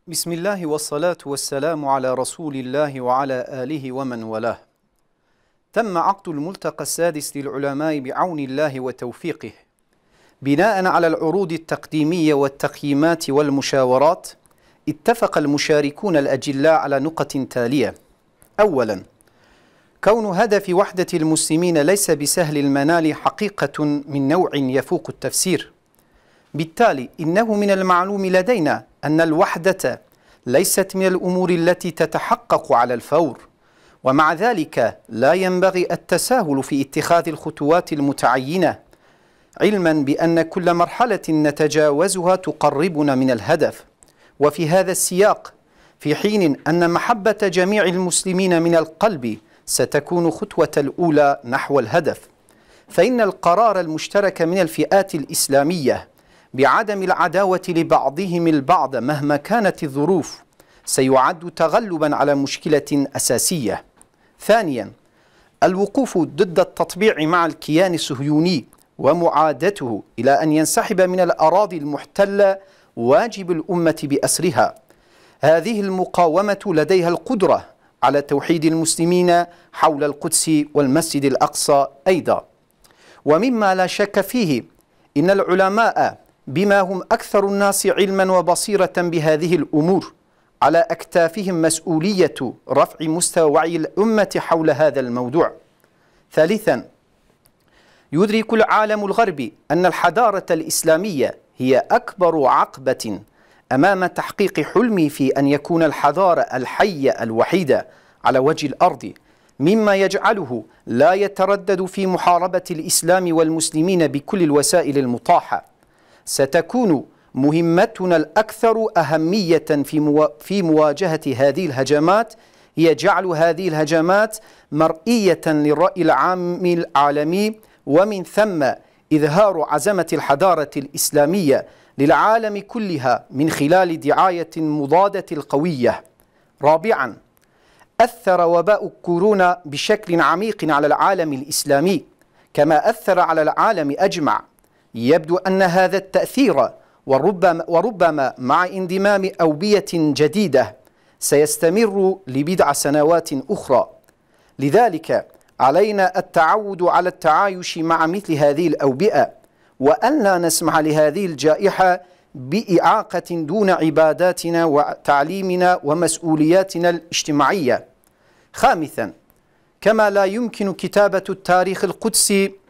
بسم الله والصلاة والسلام على رسول الله وعلى آله ومن والاه. تم عقد الملتقى السادس للعلماء بعون الله وتوفيقه بناء على العروض التقديمية والتقييمات والمشاورات. اتفق المشاركون الأجلاء على نقط تالية. أولا، كون هدف وحدة المسلمين ليس بسهل المنال حقيقة من نوع يفوق التفسير. بالتالي إنه من المعلوم لدينا أن الوحدة ليست من الأمور التي تتحقق على الفور، ومع ذلك لا ينبغي التساهل في اتخاذ الخطوات المتعينة، علما بأن كل مرحلة نتجاوزها تقربنا من الهدف. وفي هذا السياق، في حين أن محبة جميع المسلمين من القلب ستكون خطوة الأولى نحو الهدف، فإن القرار المشترك من الفئات الإسلامية بعدم العداوة لبعضهم البعض مهما كانت الظروف سيعد تغلبا على مشكلة أساسية. ثانيا، الوقوف ضد التطبيع مع الكيان الصهيوني ومعادته إلى أن ينسحب من الأراضي المحتلة واجب الأمة بأسرها. هذه المقاومة لديها القدرة على توحيد المسلمين حول القدس والمسجد الأقصى أيضا. ومما لا شك فيه إن العلماء بما هم أكثر الناس علما وبصيرة بهذه الأمور على أكتافهم مسؤولية رفع مستوى وعي الأمة حول هذا الموضوع. ثالثا، يدرك العالم الغربي أن الحضارة الإسلامية هي أكبر عقبة أمام تحقيق حلمي في أن يكون الحضارة الحية الوحيدة على وجه الأرض، مما يجعله لا يتردد في محاربة الإسلام والمسلمين بكل الوسائل المتاحة. ستكون مهمتنا الأكثر أهمية في مواجهة هذه الهجمات هي جعل هذه الهجمات مرئية للرأي العام العالمي، ومن ثم إظهار عزمة الحضارة الإسلامية للعالم كلها من خلال دعاية مضادة القوية. رابعا، أثر وباء كورونا بشكل عميق على العالم الإسلامي كما أثر على العالم أجمع. يبدو أن هذا التأثير وربما مع انضمام أوبية جديدة سيستمر لبضع سنوات أخرى. لذلك علينا التعود على التعايش مع مثل هذه الأوبئة، وأن لا نسمح لهذه الجائحة بإعاقة دون عباداتنا وتعليمنا ومسؤولياتنا الاجتماعية. خامسا، كما لا يمكن كتابة التاريخ القدسي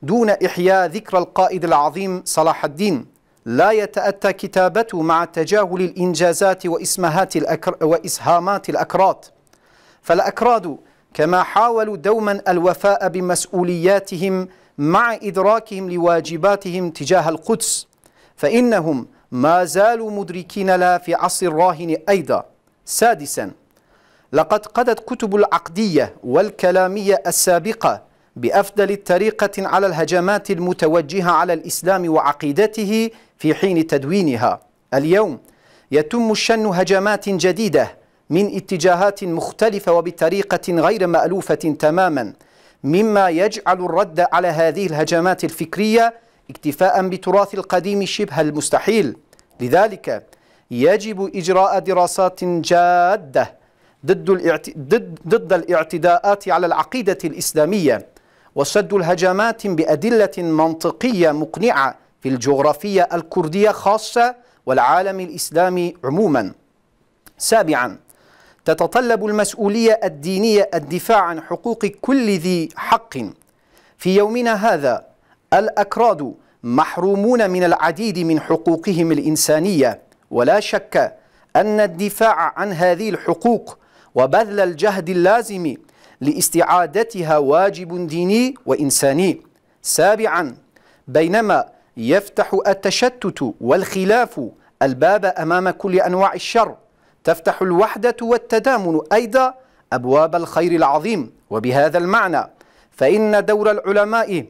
دون إحياء ذكرى القائد العظيم صلاح الدين، لا يتأتى كتابته مع تجاهل الإنجازات وإسهامات الأكراد. فالأكراد كما حاولوا دوما الوفاء بمسؤولياتهم مع إدراكهم لواجباتهم تجاه القدس، فإنهم ما زالوا مدركين لها في عصر الراهن أيضا. سادسا، لقد قضت كتب العقدية والكلامية السابقة بأفضل الطريقة على الهجمات المتوجهة على الإسلام وعقيدته في حين تدوينها. اليوم يتم شن هجمات جديدة من اتجاهات مختلفة وبطريقة غير مألوفة تماما، مما يجعل الرد على هذه الهجمات الفكرية اكتفاء بتراث القديم شبه المستحيل. لذلك يجب إجراء دراسات جادة ضد الاعتداءات على العقيدة الإسلامية، وصد الهجمات بأدلة منطقية مقنعة في الجغرافية الكردية خاصة والعالم الإسلامي عموما. سابعا، تتطلب المسؤولية الدينية الدفاع عن حقوق كل ذي حق. في يومنا هذا الأكراد محرومون من العديد من حقوقهم الإنسانية، ولا شك أن الدفاع عن هذه الحقوق وبذل الجهد اللازم لاستعادتها واجب ديني وإنساني. سابعا، بينما يفتح التشتت والخلاف الباب أمام كل أنواع الشر، تفتح الوحدة والتدامن أيضا أبواب الخير العظيم. وبهذا المعنى فإن دور العلماء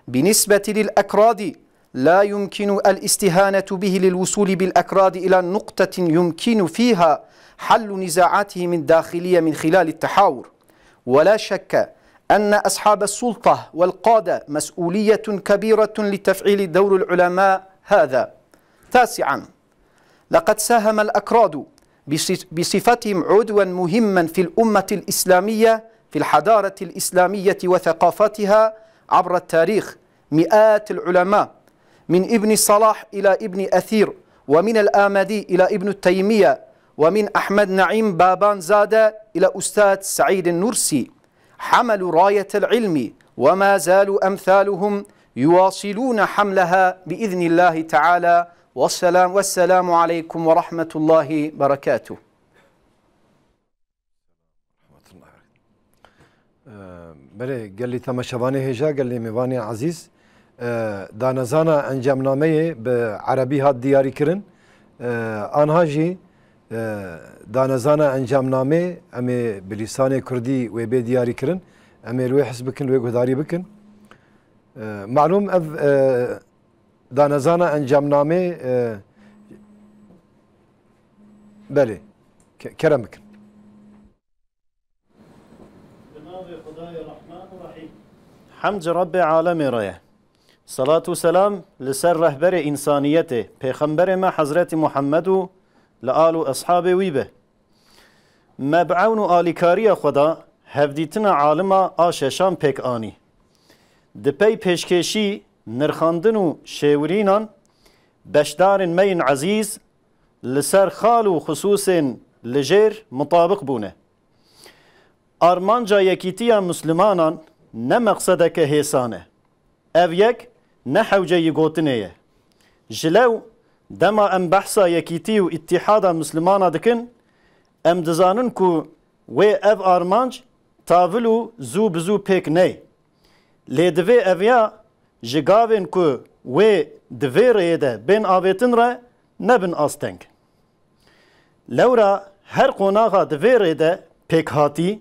بالنسبة للأكراد لا يمكن الاستهانة به للوصول بالأكراد إلى نقطة يمكن فيها حل نزاعاتهم الداخلية من خلال التحاور. ولا شك أن أصحاب السلطة والقادة مسؤولية كبيرة لتفعيل دور العلماء هذا. تاسعا، لقد ساهم الأكراد بصفتهم عضوا مهما في الأمة الإسلامية في الحضارة الإسلامية وثقافتها عبر التاريخ. مئات العلماء من ابن صلاح إلى ابن أثير، ومن الآمدي إلى ابن تيمية، ومن أحمد نعيم بابان زادة إلى أستاذ سعيد النرسي حملوا راية العلم، وما زالوا أمثالهم يواصلون حملها بإذن الله تعالى. والسلام عليكم ورحمة الله وبركاته. بله قال لي تماشباني هجا قال لي ميواني عزيز دانزانا انجام نامه بعربي هات دياري كرن آنها جي دانزانا انجام نامه امي بلسان كردي وبي دياري كرن امي روي حسب بكن روي غداري بكن معلوم اف دانزانا انجام نامه بله كرم بكن. حمد رب عالم رأيه صلاة وسلام لسر رهبر إنسانيته پیغمبر ما حضرت محمد لآل و أصحاب ويبه ما بعون آلیکاری خدا هفدیتنا عالم آششان پیک آنی دپی پیشکشی نرخاندن و شیورینان بشدار مین عزیز لسر خال و خصوص لجیر مطابق بونه آرمانجا یکیتیا مسلمانان نه مقصدک هیسانه او یک نه حوجه یگوتنه جلو دما ام بحثا یکیتی و اتحاد مسلمان دکن ام دزانن کو و او آرمانج تاولو زو بزو پیک نه لیدوی اویا جگاوین کو و دوی ریده بین آویتن را نبن آستنگ لورا هر قناغا دوی ریده پیک هاتی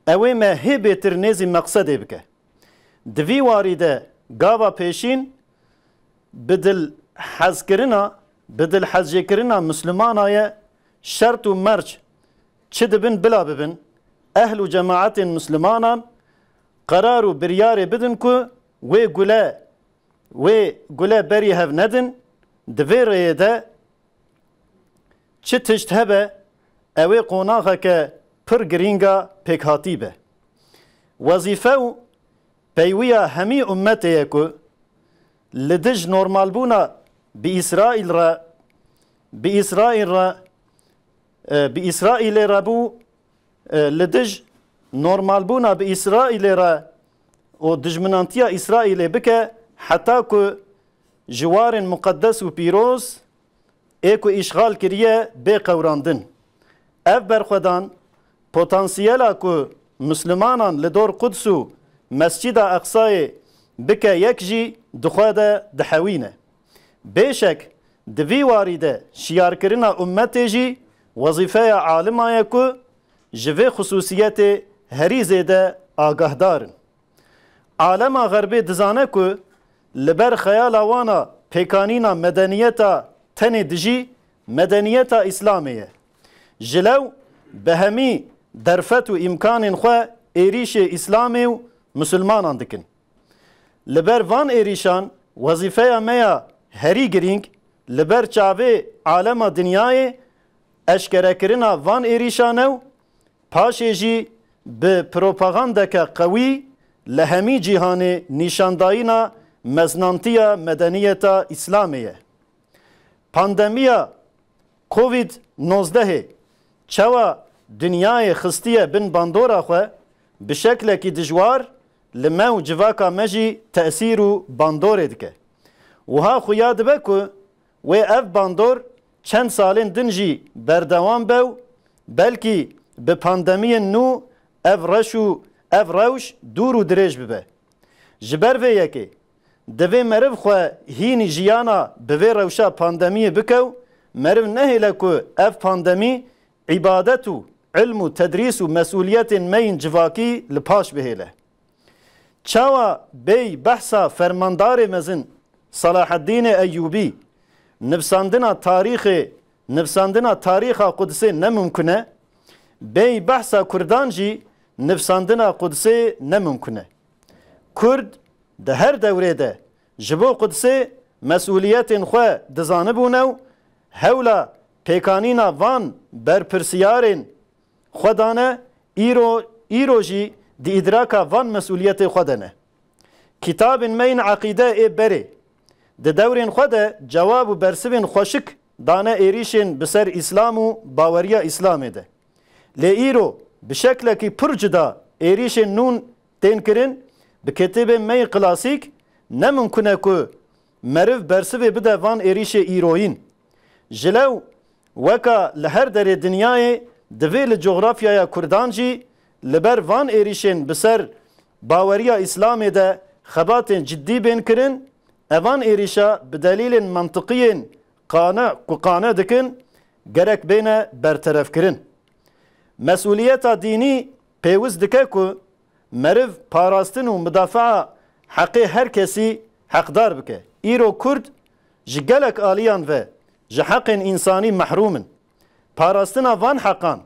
اوی ما هی بهتر نیزی مقصده بکه دوی واریده گاوا پیشین بدل حز کرنا مسلمان آیه شرط و مرج چه دبن بلا ببن اهل و جماعت مسلمانان قرار و بریار بدن که و گله بری هف ندن دوی ریده چه تشت هبه اوی قوناغه که پر گرینگا پیک هاتی به وظیفه و پیویا همی امته که لدج نورمال بونا بإسرائيل ربو لدج نورمال بونا بإسرائيل را و دجمنانتيا إسرائيل بك حتى كو جوار مقدس و بيروز ايكو إشغال كريه بقوراندن اف برخدان پوتانسیلا کو مسلمانان لدور قدس و مسجد اقصای بکه یک جی دخواده دحوینه بیشک دوی واریده شیار کرنا امت جی وظیفه عالمه کو جوه خصوصیت هری زیده آگاه دارن عالم غربی دزانه کو لبر خیال وانا پیکانینا مدنیتا تنی دجی مدنیتا اسلامیه جلو بهمی درفت و امکان خواه ایریش اسلامی و مسلمانان دکن لبر وان ایریشان وظیفه میا هری گرینگ لبر چاوه عالم دنیای اشکره کرنا وان ایریشانو پاشه جی به پروپاگاندا که قوی لهمی جهان نشانداینا مزنانتیا مدنیتا اسلامیه پاندمیا کووید 19 چوا دنیای خستیه بن باندورا خواه بشکل کی دجوار لما و جواکا مجی تأثیر و باندور دکه و ها خو یاد بکو و اف باندور چند سالین دنجی بردوام بو بلکی به پاندمی نو اف روش دور و دریج ببه جبر وی یکی دوی مرف خواه هینی جیانا به روشا پاندمی بکو مرف نهیله که اف پاندمی عبادت و علم و تدریس و مسئولیت مین جواکی لپاش بهیله چاوا بی بحثا فرماندار مزن صلاح الدین ایوبی نفساندنا تاریخ قدسی نممکنه بی بحثا کردان جی نفساندنا قدسی نممکنه کرد ده هر دوره ده جبو قدسی مسئولیت خواه دزانبونو هولا pekanina van berpirsiyarên xwe dane îro jî di îdraka van mesuliyetê xwe de ne. Kitabên me yên eqîde ê berê di dewrên xwe de cewab û bersivên xweşik dane êrişên bi ser îslam û baweriya îslamê de. Lê îro bi şeklekî pir cida êrişên nûn tên kirin bi ketêbên me yên klasîk nemimkun e ku meriv bersivê bide van êrişê îroyîn. Ji lew weka li her derê dinyayê divê li coğrafyaya Kurdan jî li ber van êrişên bi ser baweriya îslamê de xebatên ciddî bên kirin, evan êrişa bi delîlên mantiqiyên qane dikin gerek bêne berteref kirin. Mesuliyeta dînî pêwiz dike ku meriv parastin û müdafaa heqê her kesî heqdar bike. Îro Kurd ji gelek aliyan ve ji heqên însanî mehrûmin. Parastina van heqan,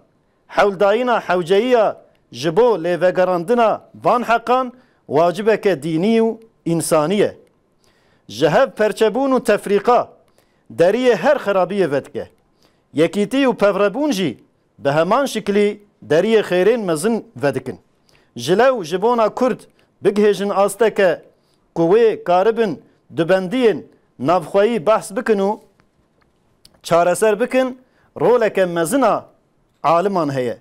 hewldayîna hewceyiya ji bo lêvegerandina van heqan wacibeke dînî û însanî ye. Ji hev perçebûn û tefrîqa deriyê her xerabiyê vedike. Yekîtî û pevrebûn jî bi heman şiklî deriyê xêrên mezin vedikin. Ji lew ji bona Kurd bigihêjin asteke ku wê karibin dubendiyên navxweyî behs bikin û çareser bikin, roleke mezina aliman heye.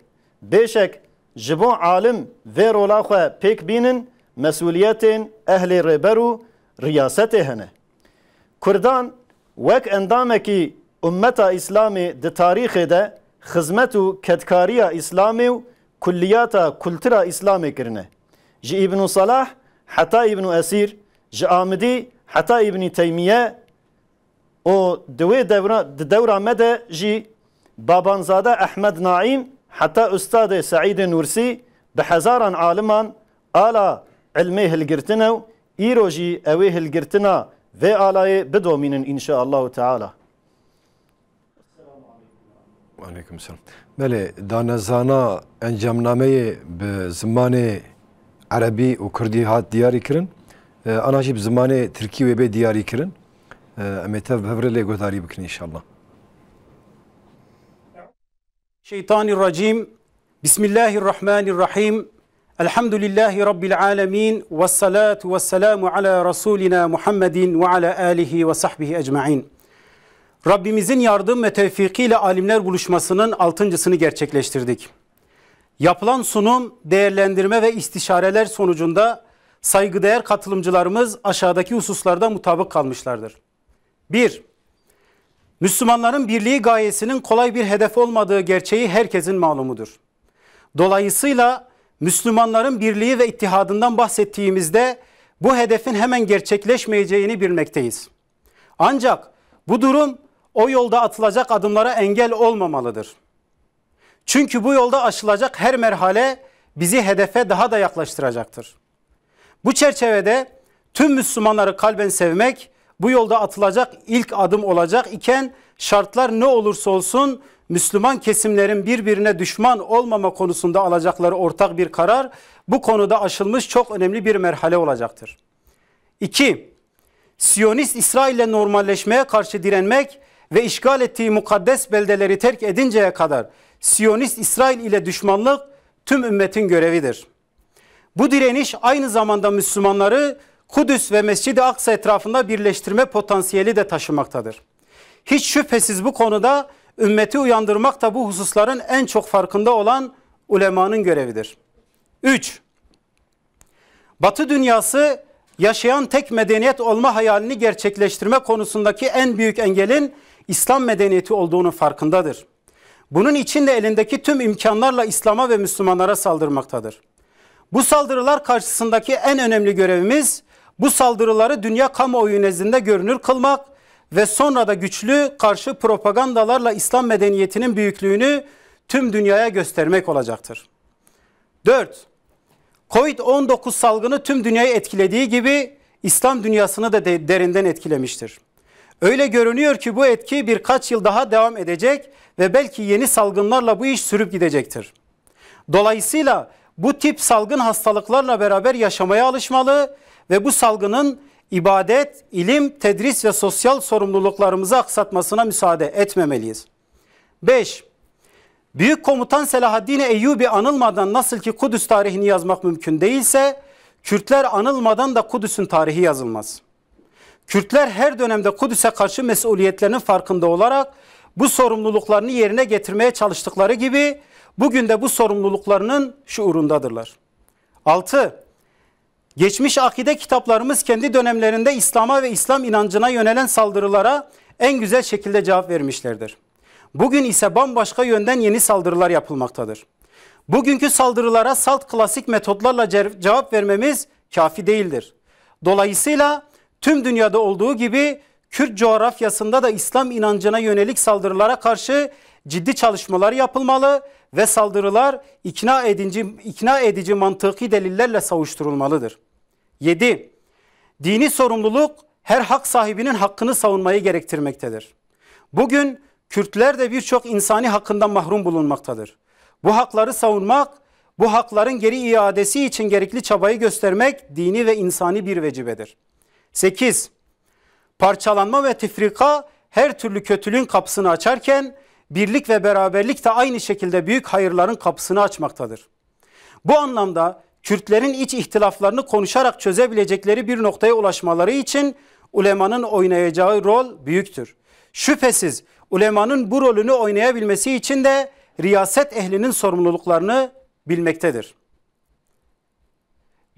Bêşek ji bo alim vê rola xwe pêk bînin mesuliyetên ehlê rêber û riyasetê hene. Kurdan wek endamekî ummeta İslamê di tarîxê de xizmet û kedkariya İslamê û kulliyata kultura İslamê kirine. Ji İbn Salah heta İbn Esîr, ji Amidî heta İbn Teymiye o di dewra me de jî Babanzade Ehmed Naim heta Ustadê Saîdê Nursî bi hezaran aliman ala ilmê hilgirtin ew îro jî ew ê hilgirtina vê alayê bidomînin înşaallahu teala. Aleyküm selam. Bele danezana encamnameyê bi zimanê Erebî û Kurdî hat diyarî kirin. Ana jî bi zimanê Tirkî wê bê diyarî kirin. Em ê tev bi hevrê lê guhdarî bikin inşallah. Şeytanirracim. Bismillahirrahmanirrahim. Elhamdülillahi Rabbil alemin. Vessalatu vesselamu ala Resulina Muhammedin ve ala alihi ve sahbihi ecma'in. Rabbimizin yardım ve tevfikiyle alimler buluşmasının 6.sını gerçekleştirdik. Yapılan sunum, değerlendirme ve istişareler sonucunda saygıdeğer katılımcılarımız aşağıdaki hususlarda mutabık kalmışlardır. 1. Müslümanların birliği gayesinin kolay bir hedef olmadığı gerçeği herkesin malumudur. Dolayısıyla Müslümanların birliği ve ittihadından bahsettiğimizde bu hedefin hemen gerçekleşmeyeceğini bilmekteyiz. Ancak bu durum o yolda atılacak adımlara engel olmamalıdır. Çünkü bu yolda aşılacak her merhale bizi hedefe daha da yaklaştıracaktır. Bu çerçevede tüm Müslümanları kalben sevmek bu yolda atılacak ilk adım olacak iken şartlar ne olursa olsun Müslüman kesimlerin birbirine düşman olmama konusunda alacakları ortak bir karar bu konuda aşılmış çok önemli bir merhale olacaktır. 2. Siyonist İsrail'le normalleşmeye karşı direnmek ve işgal ettiği mukaddes beldeleri terk edinceye kadar Siyonist İsrail ile düşmanlık tüm ümmetin görevidir. Bu direniş aynı zamanda Müslümanları Kudüs ve Mescid-i Aksa etrafında birleştirme potansiyeli de taşımaktadır. Hiç şüphesiz bu konuda ümmeti uyandırmak da bu hususların en çok farkında olan ulemanın görevidir. 3. Batı dünyası yaşayan tek medeniyet olma hayalini gerçekleştirme konusundaki en büyük engelin İslam medeniyeti olduğunun farkındadır. Bunun için de elindeki tüm imkanlarla İslam'a ve Müslümanlara saldırmaktadır. Bu saldırılar karşısındaki en önemli görevimiz bu saldırıları dünya kamuoyu nezdinde görünür kılmak ve sonra da güçlü karşı propagandalarla İslam medeniyetinin büyüklüğünü tüm dünyaya göstermek olacaktır. 4. Covid-19 salgını tüm dünyayı etkilediği gibi İslam dünyasını da derinden etkilemiştir. Öyle görünüyor ki bu etki birkaç yıl daha devam edecek ve belki yeni salgınlarla bu iş sürüp gidecektir. Dolayısıyla bu tip salgın hastalıklarla beraber yaşamaya alışmalı ve bu salgının ibadet, ilim, tedris ve sosyal sorumluluklarımızı aksatmasına müsaade etmemeliyiz. 5. Büyük komutan Selahaddin Eyyubi anılmadan nasıl ki Kudüs tarihini yazmak mümkün değilse, Kürtler anılmadan da Kudüs'ün tarihi yazılmaz. Kürtler her dönemde Kudüs'e karşı mesuliyetlerinin farkında olarak bu sorumluluklarını yerine getirmeye çalıştıkları gibi bugün de bu sorumluluklarının şuurundadırlar. 6. Geçmiş akide kitaplarımız kendi dönemlerinde İslam'a ve İslam inancına yönelen saldırılara en güzel şekilde cevap vermişlerdir. Bugün ise bambaşka yönden yeni saldırılar yapılmaktadır. Bugünkü saldırılara salt klasik metotlarla cevap vermemiz kafi değildir. Dolayısıyla tüm dünyada olduğu gibi Kürt coğrafyasında da İslam inancına yönelik saldırılara karşı ciddi çalışmalar yapılmalı ve saldırılar ikna edici mantıki delillerle savuşturulmalıdır. 7. Dini sorumluluk her hak sahibinin hakkını savunmayı gerektirmektedir. Bugün Kürtler de birçok insani hakkından mahrum bulunmaktadır. Bu hakları savunmak, bu hakların geri iadesi için gerekli çabayı göstermek dini ve insani bir vecibedir. 8. Parçalanma ve tefrika her türlü kötülüğün kapısını açarken birlik ve beraberlik de aynı şekilde büyük hayırların kapısını açmaktadır. Bu anlamda Kürtlerin iç ihtilaflarını konuşarak çözebilecekleri bir noktaya ulaşmaları için ulemanın oynayacağı rol büyüktür. Şüphesiz ulemanın bu rolünü oynayabilmesi için de riyaset ehlinin sorumluluklarını bilmektedir.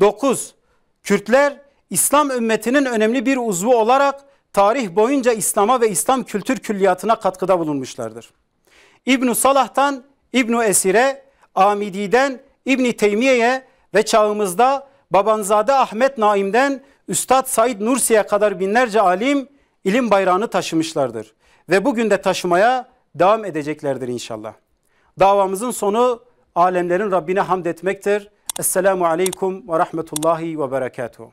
9. Kürtler İslam ümmetinin önemli bir uzvu olarak tarih boyunca İslam'a ve İslam kültür külliyatına katkıda bulunmuşlardır. İbn-i Salah'tan İbn-i Esir'e, Amidi'den İbn-i Teymiye'ye ve çağımızda Babanzade Ahmet Naim'den Üstad Said Nursi'ye kadar binlerce alim ilim bayrağını taşımışlardır. Ve bugün de taşımaya devam edeceklerdir inşallah. Davamızın sonu alemlerin Rabbine hamd etmektir. Esselamu aleyküm ve rahmetullahi ve berekatuhu.